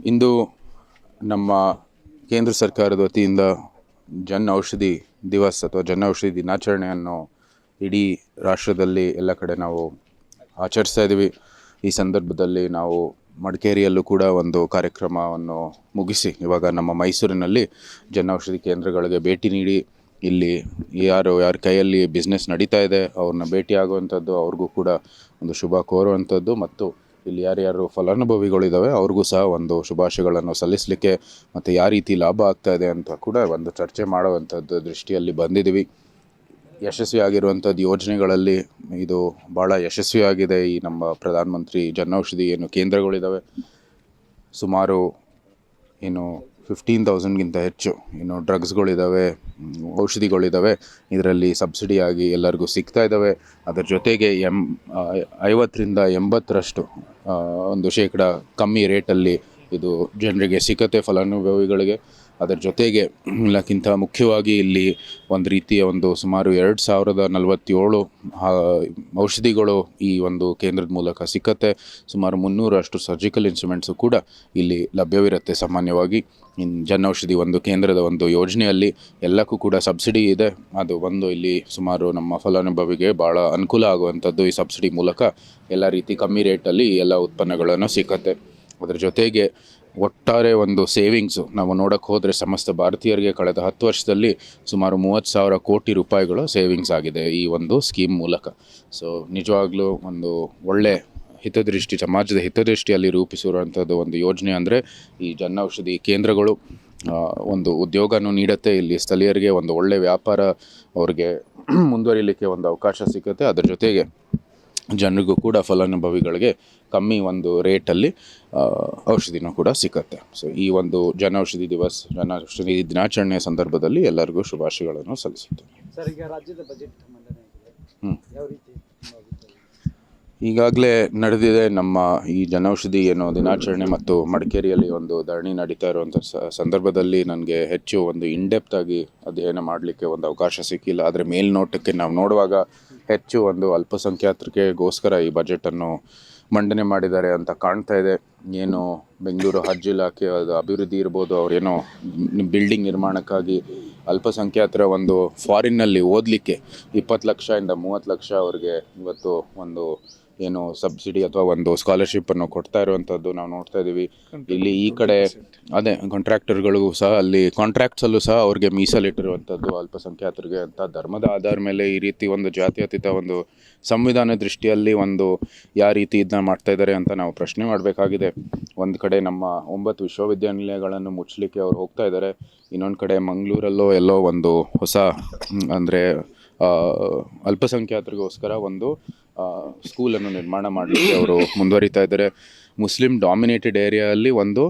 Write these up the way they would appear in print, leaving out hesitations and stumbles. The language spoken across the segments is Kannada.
ಇಂದು ನಮ್ಮ ಕೇಂದ್ರ ಸರ್ಕಾರದ ವತಿಯಿಂದ ಜನ್ ಔಷಧಿ ದಿವಸ್ ಅಥವಾ ಜನ್ ಔಷಧಿ ದಿನಾಚರಣೆಯನ್ನು ಇಡೀ ರಾಷ್ಟ್ರದಲ್ಲಿ ಎಲ್ಲ ಕಡೆ ನಾವು ಆಚರಿಸ್ತಾ ಇದ್ದೀವಿ. ಈ ಸಂದರ್ಭದಲ್ಲಿ ನಾವು ಮಡಿಕೇರಿಯಲ್ಲೂ ಕೂಡ ಒಂದು ಕಾರ್ಯಕ್ರಮವನ್ನು ಮುಗಿಸಿ ಇವಾಗ ನಮ್ಮ ಮೈಸೂರಿನಲ್ಲಿ ಜನ್ ಔಷಧಿ ಕೇಂದ್ರಗಳಿಗೆ ಭೇಟಿ ನೀಡಿ ಇಲ್ಲಿ ಯಾರ ಕೈಯಲ್ಲಿ ಬಿಸ್ನೆಸ್ ನಡೀತಾ ಇದೆ ಅವ್ರನ್ನ ಭೇಟಿ ಆಗುವಂಥದ್ದು, ಅವ್ರಿಗೂ ಕೂಡ ಒಂದು ಶುಭ ಕೋರುವಂಥದ್ದು ಮತ್ತು ಇಲ್ಲಿ ಯಾರ್ಯಾರು ಫಲಾನುಭವಿಗಳಿದ್ದಾವೆ ಅವ್ರಿಗೂ ಸಹ ಒಂದು ಶುಭಾಶಯಗಳನ್ನು ಸಲ್ಲಿಸಲಿಕ್ಕೆ ಮತ್ತು ಯಾವ ರೀತಿ ಲಾಭ ಆಗ್ತಾ ಇದೆ ಅಂತ ಕೂಡ ಒಂದು ಚರ್ಚೆ ಮಾಡುವಂಥದ್ದು ದೃಷ್ಟಿಯಲ್ಲಿ ಬಂದಿದ್ದೀವಿ. ಯಶಸ್ವಿಯಾಗಿರುವಂಥದ್ದು ಯೋಜನೆಗಳಲ್ಲಿ ಇದು ಭಾಳ ಯಶಸ್ವಿಯಾಗಿದೆ. ಈ ನಮ್ಮ ಪ್ರಧಾನಮಂತ್ರಿ ಜನ್ ಔಷಧಿ ಏನು ಕೇಂದ್ರಗಳಿದ್ದಾವೆ, ಸುಮಾರು 15,000ಗಿಂತ ಹೆಚ್ಚು ಡ್ರಗ್ಸ್ಗಳಿದ್ದಾವೆ, ಔಷಧಿಗಳಿದ್ದಾವೆ. ಇದರಲ್ಲಿ ಸಬ್ಸಿಡಿಯಾಗಿ ಎಲ್ಲರಿಗೂ ಸಿಗ್ತಾ ಇದ್ದಾವೆ. ಅದರ ಜೊತೆಗೆ 50ರಿಂದ 80ರಷ್ಟು ಒಂದು ಶೇಕಡ ಕಮ್ಮಿ ರೇಟಲ್ಲಿ ಇದು ಜನರಿಗೆ ಸಿಕ್ಕತ್ತೆ ಫಲಾನುಭವಿಗಳಿಗೆ. ಅದರ ಜೊತೆಗೆ ಎಲ್ಲಕ್ಕಿಂತ ಮುಖ್ಯವಾಗಿ ಇಲ್ಲಿ ಒಂದು ರೀತಿಯ ಸುಮಾರು 2047 ಔಷಧಿಗಳು ಈ ಒಂದು ಕೇಂದ್ರದ ಮೂಲಕ ಸಿಕ್ಕತ್ತೆ. ಸುಮಾರು 300 ಸರ್ಜಿಕಲ್ ಇನ್ಸ್ಟ್ರೂಮೆಂಟ್ಸು ಕೂಡ ಇಲ್ಲಿ ಲಭ್ಯವಿರುತ್ತೆ. ಸಾಮಾನ್ಯವಾಗಿ ಜನ್ ಔಷಧಿ ಒಂದು ಕೇಂದ್ರದ ಒಂದು ಯೋಜನೆಯಲ್ಲಿ ಎಲ್ಲಕ್ಕೂ ಕೂಡ ಸಬ್ಸಿಡಿ ಇದೆ. ಅದು ಇಲ್ಲಿ ಸುಮಾರು ನಮ್ಮ ಫಲಾನುಭವಿಗೆ ಭಾಳ ಅನುಕೂಲ ಆಗುವಂಥದ್ದು. ಈ ಸಬ್ಸಿಡಿ ಮೂಲಕ ಎಲ್ಲ ರೀತಿ ಕಮ್ಮಿ ರೇಟಲ್ಲಿ ಎಲ್ಲ ಉತ್ಪನ್ನಗಳನ್ನು ಸಿಕ್ಕತ್ತೆ. ಅದರ ಜೊತೆಗೆ ಒಟ್ಟಾರೆ ಒಂದು ಸೇವಿಂಗ್ಸು ನಾವು ನೋಡೋಕ್ಕೆ ಹೋದರೆ ಸಮಸ್ತ ಭಾರತೀಯರಿಗೆ ಕಳೆದ 10 ವರ್ಷದಲ್ಲಿ ಸುಮಾರು 30,000 ಕೋಟಿ ರೂಪಾಯಿಗಳು ಸೇವಿಂಗ್ಸ್ ಆಗಿದೆ ಈ ಒಂದು ಸ್ಕೀಮ್ ಮೂಲಕ. ಸೊ ನಿಜವಾಗ್ಲೂ ಒಂದು ಒಳ್ಳೆ ಹಿತದೃಷ್ಟಿ, ಸಮಾಜದ ಹಿತದೃಷ್ಟಿಯಲ್ಲಿ ರೂಪಿಸಿರುವಂಥದ್ದು ಒಂದು ಯೋಜನೆ ಅಂದರೆ ಈ ಜನ್ ಔಷಧಿ ಕೇಂದ್ರಗಳು. ಒಂದು ಉದ್ಯೋಗನೂ ನೀಡುತ್ತೆ, ಇಲ್ಲಿ ಸ್ಥಳೀಯರಿಗೆ ಒಂದು ಒಳ್ಳೆಯ ವ್ಯಾಪಾರ ಅವ್ರಿಗೆ ಮುಂದುವರಿಲಿಕ್ಕೆ ಒಂದು ಅವಕಾಶ ಸಿಗುತ್ತೆ. ಅದರ ಜೊತೆಗೆ ಜನರಿಗೂ ಕೂಡ ಫಲಾನುಭವಿಗಳಿಗೆ ಕಮ್ಮಿ ಒಂದು ರೇಟಲ್ಲಿ ಔಷಧಿನೂ ಕೂಡ ಸಿಕ್ಕತ್ತೆ. ಸೊ ಈ ಒಂದು ಜನ್ ಔಷಧಿ ದಿನಾಚರಣೆಯ ಸಂದರ್ಭದಲ್ಲಿ ಎಲ್ಲರಿಗೂ ಶುಭಾಶಯಗಳನ್ನು ಸಲ್ಲಿಸುತ್ತೇನೆ. ಸರ್, ಈಗ ರಾಜ್ಯದ ಬಜೆಟ್ ಮಂಡನೆ ಆಗಿದೆ, ಯಾವ ರೀತಿ ಈಗಾಗಲೇ ನಡೆದಿದೆ ನಮ್ಮ ಈ ಜನೌಷಧಿ ದಿನಾಚರಣೆ ಮತ್ತು ಮಡಿಕೇರಿಯಲ್ಲಿ ಒಂದು ಧರಣಿ ನಡೀತಾ ಇರುವಂಥ ಸಂದರ್ಭದಲ್ಲಿ ನನಗೆ ಹೆಚ್ಚು ಒಂದು ಇನ್ಡೆಪ್ತ್ ಆಗಿ ಅಧ್ಯಯನ ಮಾಡಲಿಕ್ಕೆ ಒಂದು ಅವಕಾಶ ಸಿಕ್ಕಿಲ್ಲ. ಆದರೆ ಮೇಲ್ನೋಟಕ್ಕೆ ನಾವು ನೋಡುವಾಗ ಹೆಚ್ಚು ಒಂದು ಅಲ್ಪಸಂಖ್ಯಾತರಿಗೋಸ್ಕರ ಈ ಬಜೆಟನ್ನು ಮಂಡನೆ ಮಾಡಿದ್ದಾರೆ ಅಂತ ಕಾಣ್ತಾ ಇದೆ. ಏನು ಬೆಂಗಳೂರು ಹಜ್ ಇಲಾಖೆ ಅದು ಅಭಿವೃದ್ಧಿ ಇರ್ಬೋದು, ಅವರೇನೋ ಬಿಲ್ಡಿಂಗ್ ನಿರ್ಮಾಣಕ್ಕಾಗಿ ಅಲ್ಪಸಂಖ್ಯಾತರ ಒಂದು ಫಾರಿನ್ನಲ್ಲಿ ಓದಲಿಕ್ಕೆ 20 ಲಕ್ಷದಿಂದ 30 ಲಕ್ಷ ಅವ್ರಿಗೆ ಇವತ್ತು ಒಂದು ಸಬ್ಸಿಡಿ ಅಥವಾ ಒಂದು ಸ್ಕಾಲರ್ಶಿಪ್ಪನ್ನು ಕೊಡ್ತಾ ಇರುವಂಥದ್ದು ನಾವು ನೋಡ್ತಾ ಇದ್ದೀವಿ. ಇಲ್ಲಿ ಈ ಕಡೆ ಅದೇ ಕಾಂಟ್ರಾಕ್ಟರ್ಗಳಿಗೂ ಸಹ ಅಲ್ಲಿ ಕಾಂಟ್ರಾಕ್ಟ್ಸಲ್ಲೂ ಸಹ ಅವ್ರಿಗೆ ಮೀಸಲಿಟ್ಟಿರುವಂಥದ್ದು ಅಲ್ಪಸಂಖ್ಯಾತರಿಗೆ ಅಂತ ಧರ್ಮದ ಆಧಾರ ಮೇಲೆ ಈ ರೀತಿ ಒಂದು ಜಾತ್ಯತೀತ ಒಂದು ಸಂವಿಧಾನ ದೃಷ್ಟಿಯಲ್ಲಿ ಯಾವ ರೀತಿ ಇದನ್ನ ಮಾಡ್ತಾ ಇದ್ದಾರೆ ಅಂತ ನಾವು ಪ್ರಶ್ನೆ ಮಾಡಬೇಕಾಗಿದೆ. ಒಂದು ಕಡೆ ನಮ್ಮ 9 ವಿಶ್ವವಿದ್ಯಾನಿಲಯಗಳನ್ನು ಮುಚ್ಚಲಿಕ್ಕೆ ಅವ್ರು ಹೋಗ್ತಾ ಇದ್ದಾರೆ, ಇನ್ನೊಂದು ಕಡೆ ಮಂಗಳೂರಲ್ಲೋ ಎಲ್ಲೋ ಒಂದು ಹೊಸ ಅಂದರೆ ಅಲ್ಪಸಂಖ್ಯಾತರಿಗೋಸ್ಕರ ಒಂದು ಸ್ಕೂಲನ್ನು ನಿರ್ಮಾಣ ಮಾಡಲಿಕ್ಕೆ ಅವರು ಮುಂದುವರಿತಾ ಇದ್ದಾರೆ. ಮುಸ್ಲಿಂ ಡಾಮಿನೇಟೆಡ್ ಏರಿಯಾದಲ್ಲಿ ಒಂದು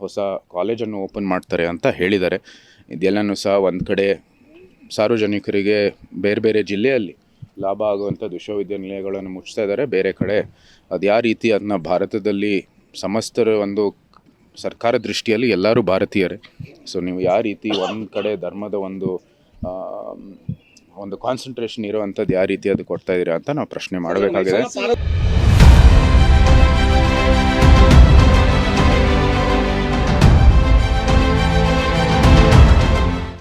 ಹೊಸ ಕಾಲೇಜನ್ನು ಓಪನ್ ಮಾಡ್ತಾರೆ ಅಂತ ಹೇಳಿದ್ದಾರೆ. ಇದೆಲ್ಲನೂ ಸಹ ಒಂದು ಕಡೆ ಸಾರ್ವಜನಿಕರಿಗೆ ಬೇರೆ ಬೇರೆ ಜಿಲ್ಲೆಯಲ್ಲಿ ಲಾಭ ಆಗುವಂಥದ್ದು ವಿಶ್ವವಿದ್ಯಾನಿಲಯಗಳನ್ನು ಮುಚ್ತಾ ಇದ್ದಾರೆ. ಬೇರೆ ಕಡೆ ಅದು ಯಾವ ರೀತಿ ಅದನ್ನ ಭಾರತದಲ್ಲಿ ಸಮಸ್ತರ ಒಂದು ಸರ್ಕಾರ ದೃಷ್ಟಿಯಲ್ಲಿ ಎಲ್ಲರೂ ಭಾರತೀಯರೇ. ಸೊ ನೀವು ಯಾವ ರೀತಿ ಒಂದು ಕಡೆ ಧರ್ಮದ ಒಂದು ಕಾನ್ಸಂಟ್ರೇಷನ್ ಇರುವಂಥದ್ದು ಯಾವ ರೀತಿ ಅದು ಕೊಡ್ತಾ ಇದ್ದೀರಾ ಅಂತ ನಾವು ಪ್ರಶ್ನೆ ಮಾಡಬೇಕಾಗಿದೆ.